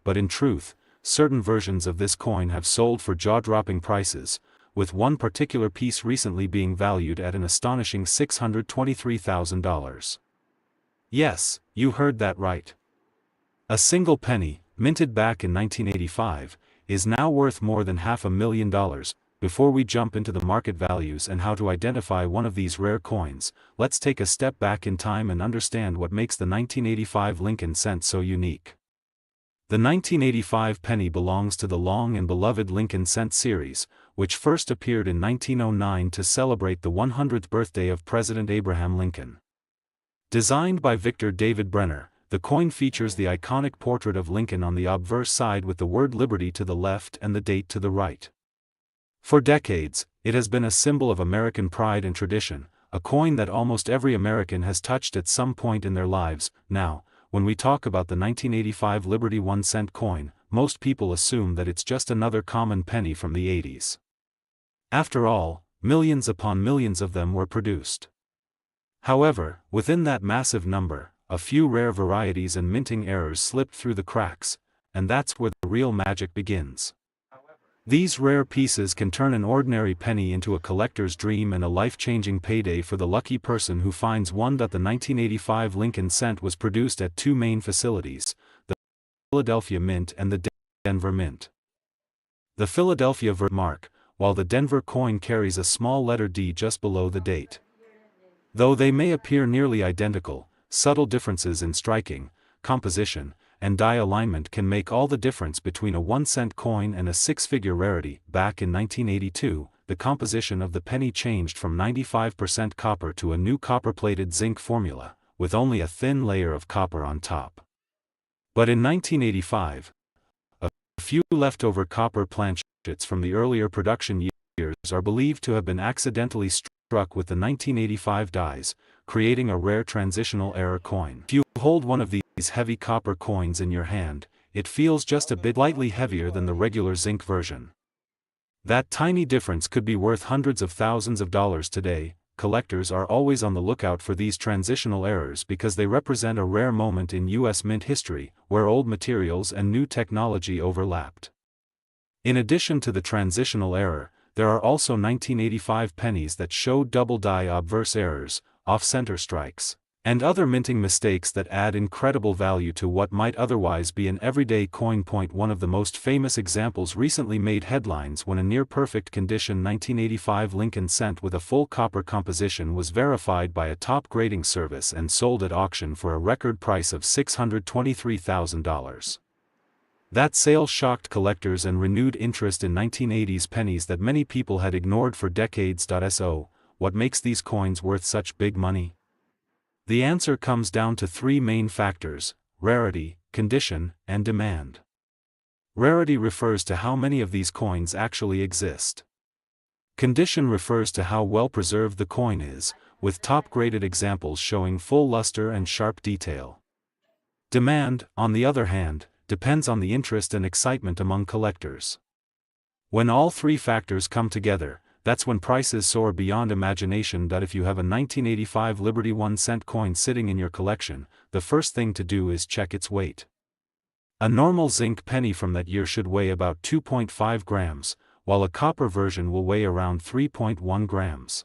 but in truth, certain versions of this coin have sold for jaw-dropping prices, with one particular piece recently being valued at an astonishing $623,000. Yes, you heard that right. A single penny, minted back in 1985, is now worth more than $500,000. Before we jump into the market values and how to identify one of these rare coins, let's take a step back in time and understand what makes the 1985 Lincoln cent so unique. The 1985 penny belongs to the long and beloved Lincoln cent series, which first appeared in 1909 to celebrate the 100th birthday of President Abraham Lincoln. Designed by Victor David Brenner, the coin features the iconic portrait of Lincoln on the obverse side with the word Liberty to the left and the date to the right. For decades, it has been a symbol of American pride and tradition, a coin that almost every American has touched at some point in their lives. Now, when we talk about the 1985 Liberty 1-cent coin, most people assume that it's just another common penny from the 80s. After all, millions upon millions of them were produced. However, within that massive number, a few rare varieties and minting errors slipped through the cracks, and that's where the real magic begins. These rare pieces can turn an ordinary penny into a collector's dream and a life-changing payday for the lucky person who finds one. The 1985 Lincoln cent was produced at two main facilities, the Philadelphia Mint and the Denver Mint. The Philadelphia mark, while the Denver coin carries a small letter D just below the date. Though they may appear nearly identical, subtle differences in striking, composition, and die alignment can make all the difference between a 1-cent coin and a six-figure rarity. Back in 1982, the composition of the penny changed from 95% copper to a new copper-plated zinc formula, with only a thin layer of copper on top. But in 1985, a few leftover copper planchets from the earlier production years are believed to have been accidentally struck with the 1985 dies, creating a rare transitional error coin. If you hold one of these heavy copper coins in your hand, it feels just a bit slightly heavier than the regular zinc version. That tiny difference could be worth hundreds of thousands of dollars today. Collectors are always on the lookout for these transitional errors because they represent a rare moment in U.S. mint history, where old materials and new technology overlapped. In addition to the transitional error, there are also 1985 pennies that show double die obverse errors, off-center strikes, and other minting mistakes that add incredible value to what might otherwise be an everyday coin. One of the most famous examples recently made headlines when a near-perfect condition 1985 Lincoln cent with a full copper composition was verified by a top grading service and sold at auction for a record price of $623,000. That sale shocked collectors and renewed interest in 1980s pennies that many people had ignored for decades. So, what makes these coins worth such big money? The answer comes down to three main factors: rarity, condition, and demand. Rarity refers to how many of these coins actually exist. Condition refers to how well preserved the coin is, with top-graded examples showing full luster and sharp detail. Demand, on the other hand, depends on the interest and excitement among collectors. When all three factors come together, that's when prices soar beyond imagination. If you have a 1985 Liberty 1-cent coin sitting in your collection, the first thing to do is check its weight. A normal zinc penny from that year should weigh about 2.5 grams, while a copper version will weigh around 3.1 grams.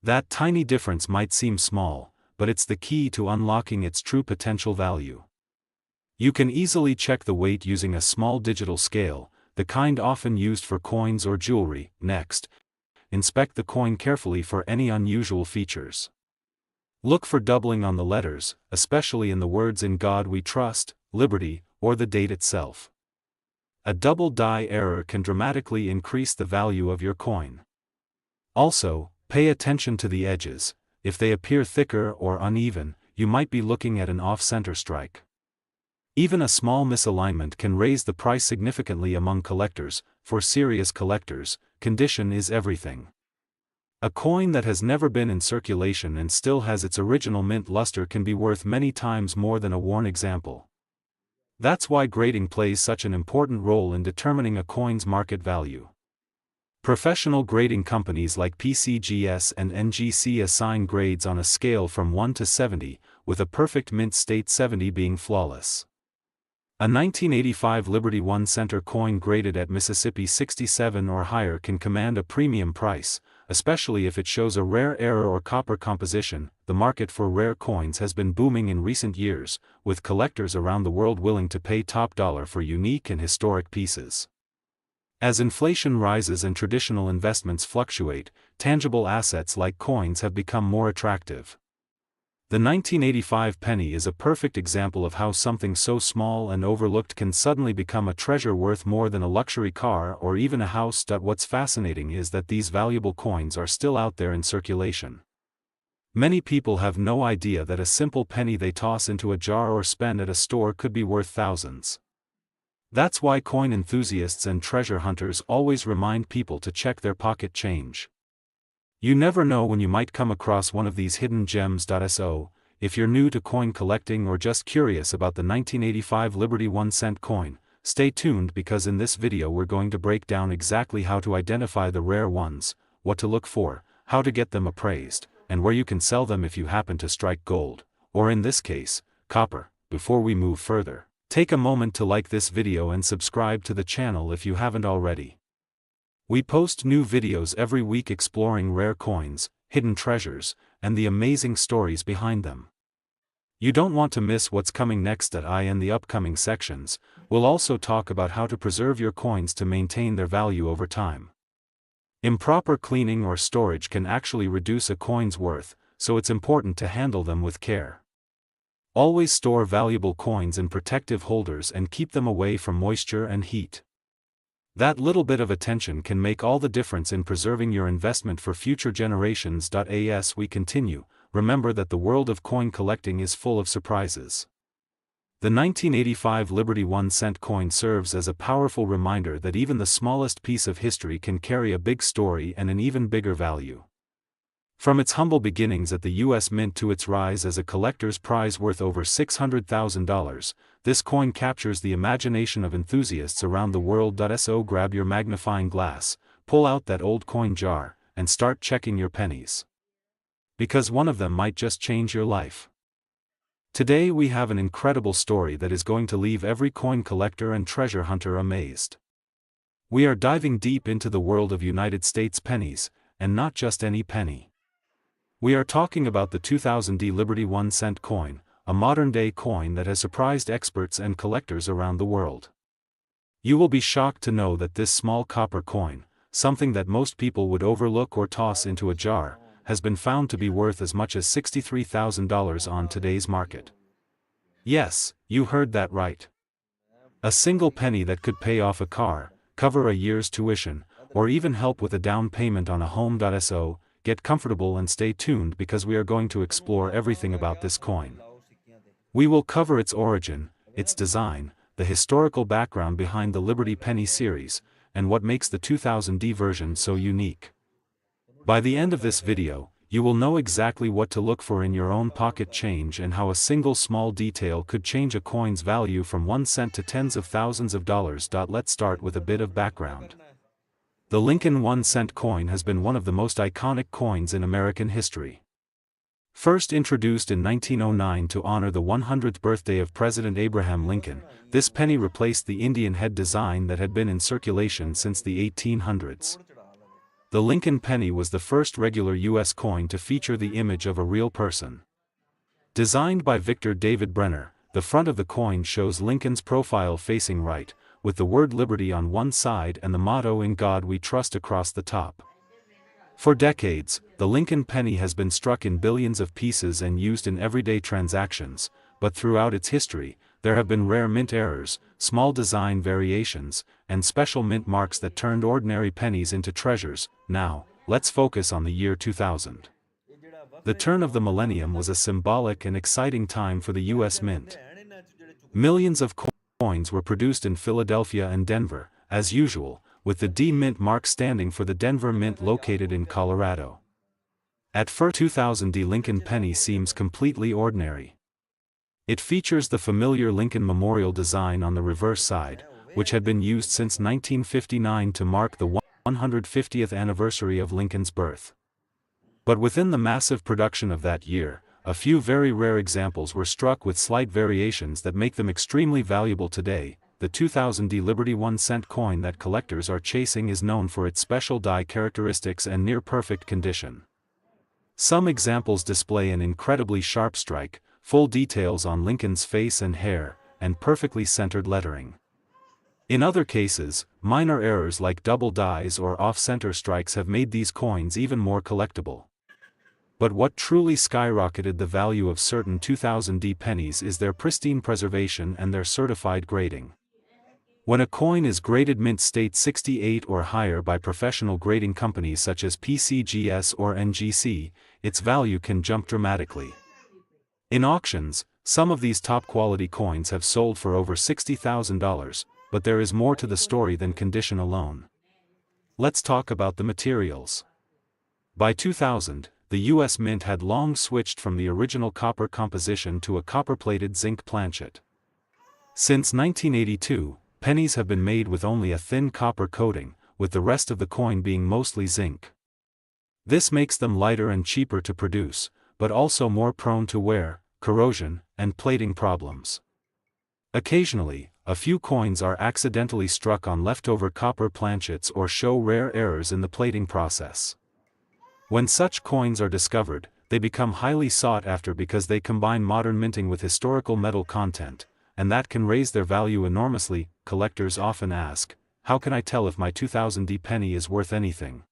That tiny difference might seem small, but it's the key to unlocking its true potential value. You can easily check the weight using a small digital scale, the kind often used for coins or jewelry. Next, inspect the coin carefully for any unusual features. Look for doubling on the letters, especially in the words "In God We Trust," "Liberty," or the date itself. A double die error can dramatically increase the value of your coin. Also, pay attention to the edges. If they appear thicker or uneven, you might be looking at an off-center strike. Even a small misalignment can raise the price significantly among collectors. For serious collectors, condition is everything. A coin that has never been in circulation and still has its original mint luster can be worth many times more than a worn example. That's why grading plays such an important role in determining a coin's market value. Professional grading companies like PCGS and NGC assign grades on a scale from 1 to 70, with a perfect mint state 70 being flawless. A 1985 Liberty 1 center coin graded at Mississippi 67 or higher can command a premium price, especially if it shows a rare error or copper composition. The market for rare coins has been booming in recent years, with collectors around the world willing to pay top dollar for unique and historic pieces. As inflation rises and traditional investments fluctuate, tangible assets like coins have become more attractive. The 1985 penny is a perfect example of how something so small and overlooked can suddenly become a treasure worth more than a luxury car or even a house. What's fascinating is that these valuable coins are still out there in circulation. Many people have no idea that a simple penny they toss into a jar or spend at a store could be worth thousands. That's why coin enthusiasts and treasure hunters always remind people to check their pocket change. You never know when you might come across one of these hidden gems. So, if you're new to coin collecting or just curious about the 1985 Liberty 1 cent coin, stay tuned because in this video we're going to break down exactly how to identify the rare ones, what to look for, how to get them appraised, and where you can sell them if you happen to strike gold, or in this case, copper. Before we move further, take a moment to like this video and subscribe to the channel if you haven't already. We post new videos every week exploring rare coins, hidden treasures, and the amazing stories behind them. You don't want to miss what's coming next. In the upcoming sections, we'll also talk about how to preserve your coins to maintain their value over time. Improper cleaning or storage can actually reduce a coin's worth, so it's important to handle them with care. Always store valuable coins in protective holders and keep them away from moisture and heat. That little bit of attention can make all the difference in preserving your investment for future generations. As we continue, remember that the world of coin collecting is full of surprises. The 1985 Liberty 1 cent coin serves as a powerful reminder that even the smallest piece of history can carry a big story and an even bigger value. From its humble beginnings at the U.S. Mint to its rise as a collector's prize worth over $600,000, this coin captures the imagination of enthusiasts around the world. So grab your magnifying glass, pull out that old coin jar, and start checking your pennies. Because one of them might just change your life. Today we have an incredible story that is going to leave every coin collector and treasure hunter amazed. We are diving deep into the world of United States pennies, and not just any penny. We are talking about the 2000 Liberty 1 cent coin, a modern-day coin that has surprised experts and collectors around the world. You will be shocked to know that this small copper coin, something that most people would overlook or toss into a jar, has been found to be worth as much as $63,000 on today's market. Yes, you heard that right. A single penny that could pay off a car, cover a year's tuition, or even help with a down payment on a home. So, get comfortable and stay tuned because we are going to explore everything about this coin. We will cover its origin, its design, the historical background behind the Liberty Penny series, and what makes the 2000 version so unique. By the end of this video, you will know exactly what to look for in your own pocket change and how a single small detail could change a coin's value from 1 cent to tens of thousands of dollars. Let's start with a bit of background. The Lincoln 1 cent coin has been one of the most iconic coins in American history. First introduced in 1909 to honor the 100th birthday of President Abraham Lincoln, this penny replaced the Indian head design that had been in circulation since the 1800s. The Lincoln penny was the first regular U.S. coin to feature the image of a real person. Designed by Victor David Brenner, the front of the coin shows Lincoln's profile facing right, with the word Liberty on one side and the motto "In God We Trust" across the top. For decades, the Lincoln penny has been struck in billions of pieces and used in everyday transactions, but throughout its history, there have been rare mint errors, small design variations, and special mint marks that turned ordinary pennies into treasures. Now, let's focus on the year 2000. The turn of the millennium was a symbolic and exciting time for the U.S. Mint. Millions of coins were produced in Philadelphia and Denver, as usual, with the D Mint mark standing for the Denver Mint located in Colorado. At first, 2000 Lincoln penny seems completely ordinary. It features the familiar Lincoln Memorial design on the reverse side, which had been used since 1959 to mark the 150th anniversary of Lincoln's birth. But within the massive production of that year, a few very rare examples were struck with slight variations that make them extremely valuable today. The 2000 Liberty 1-cent coin that collectors are chasing is known for its special die characteristics and near-perfect condition. Some examples display an incredibly sharp strike, full details on Lincoln's face and hair, and perfectly centered lettering. In other cases, minor errors like double dies or off-center strikes have made these coins even more collectible. But what truly skyrocketed the value of certain 2000 pennies is their pristine preservation and their certified grading. When a coin is graded mint state 68 or higher by professional grading companies such as PCGS or NGC, its value can jump dramatically. In auctions, some of these top-quality coins have sold for over $60,000, but there is more to the story than condition alone. Let's talk about the materials. By 2000, the U.S. Mint had long switched from the original copper composition to a copper-plated zinc planchet. Since 1982, pennies have been made with only a thin copper coating, with the rest of the coin being mostly zinc. This makes them lighter and cheaper to produce, but also more prone to wear, corrosion, and plating problems. Occasionally, a few coins are accidentally struck on leftover copper planchets or show rare errors in the plating process. When such coins are discovered, they become highly sought after because they combine modern minting with historical metal content, and that can raise their value enormously. Collectors often ask, how can I tell if my 2000 penny is worth anything?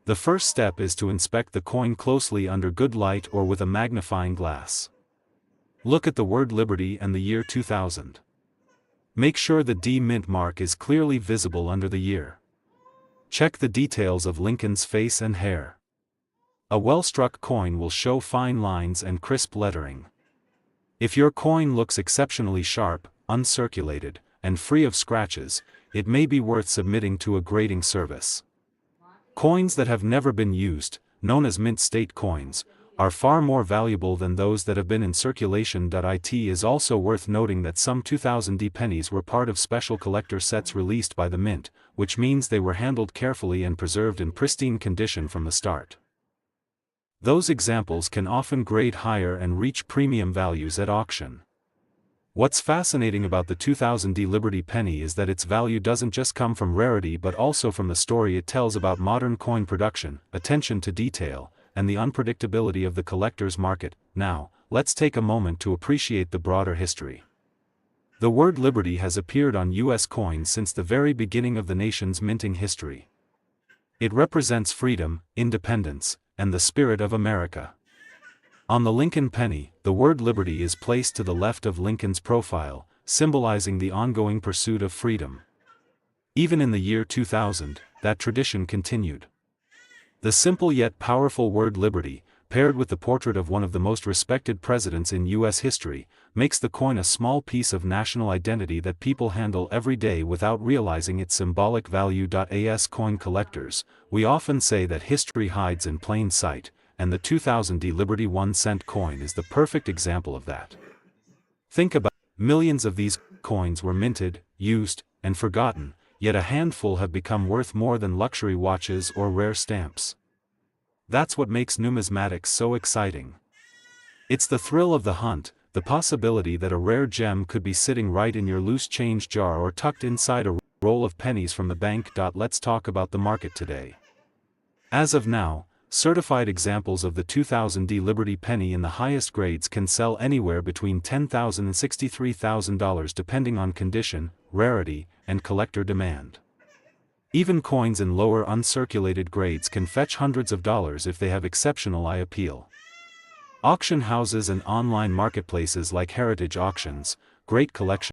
The first step is to inspect the coin closely under good light or with a magnifying glass. Look at the word Liberty and the year 2000. Make sure the D mint mark is clearly visible under the year. Check the details of Lincoln's face and hair. A well-struck coin will show fine lines and crisp lettering. If your coin looks exceptionally sharp, uncirculated, and free of scratches, it may be worth submitting to a grading service. Coins that have never been used, known as mint state coins, are far more valuable than those that have been in circulation. It is also worth noting that some 2000 pennies were part of special collector sets released by the mint, which means they were handled carefully and preserved in pristine condition from the start. Those examples can often grade higher and reach premium values at auction. What's fascinating about the 2000 Liberty penny is that its value doesn't just come from rarity but also from the story it tells about modern coin production, attention to detail, and the unpredictability of the collector's market. Now, let's take a moment to appreciate the broader history. The word Liberty has appeared on U.S. coins since the very beginning of the nation's minting history. It represents freedom, independence, and the spirit of America. On the Lincoln penny, the word Liberty is placed to the left of Lincoln's profile, symbolizing the ongoing pursuit of freedom. Even in the year 2000, that tradition continued. The simple yet powerful word Liberty, paired with the portrait of one of the most respected presidents in U.S. history, makes the coin a small piece of national identity that people handle every day without realizing its symbolic value. As coin collectors, we often say that history hides in plain sight, and the 2000 Liberty 1-cent coin is the perfect example of that. Think about it. Millions of these coins were minted, used, and forgotten, yet a handful have become worth more than luxury watches or rare stamps. That's what makes numismatics so exciting. It's the thrill of the hunt, the possibility that a rare gem could be sitting right in your loose change jar or tucked inside a roll of pennies from the bank. Let's talk about the market today. As of now, certified examples of the 2000 Liberty penny in the highest grades can sell anywhere between $10,000 and $63,000 depending on condition, rarity, and collector demand. Even coins in lower uncirculated grades can fetch hundreds of dollars if they have exceptional eye appeal. Auction houses and online marketplaces like Heritage Auctions, great collection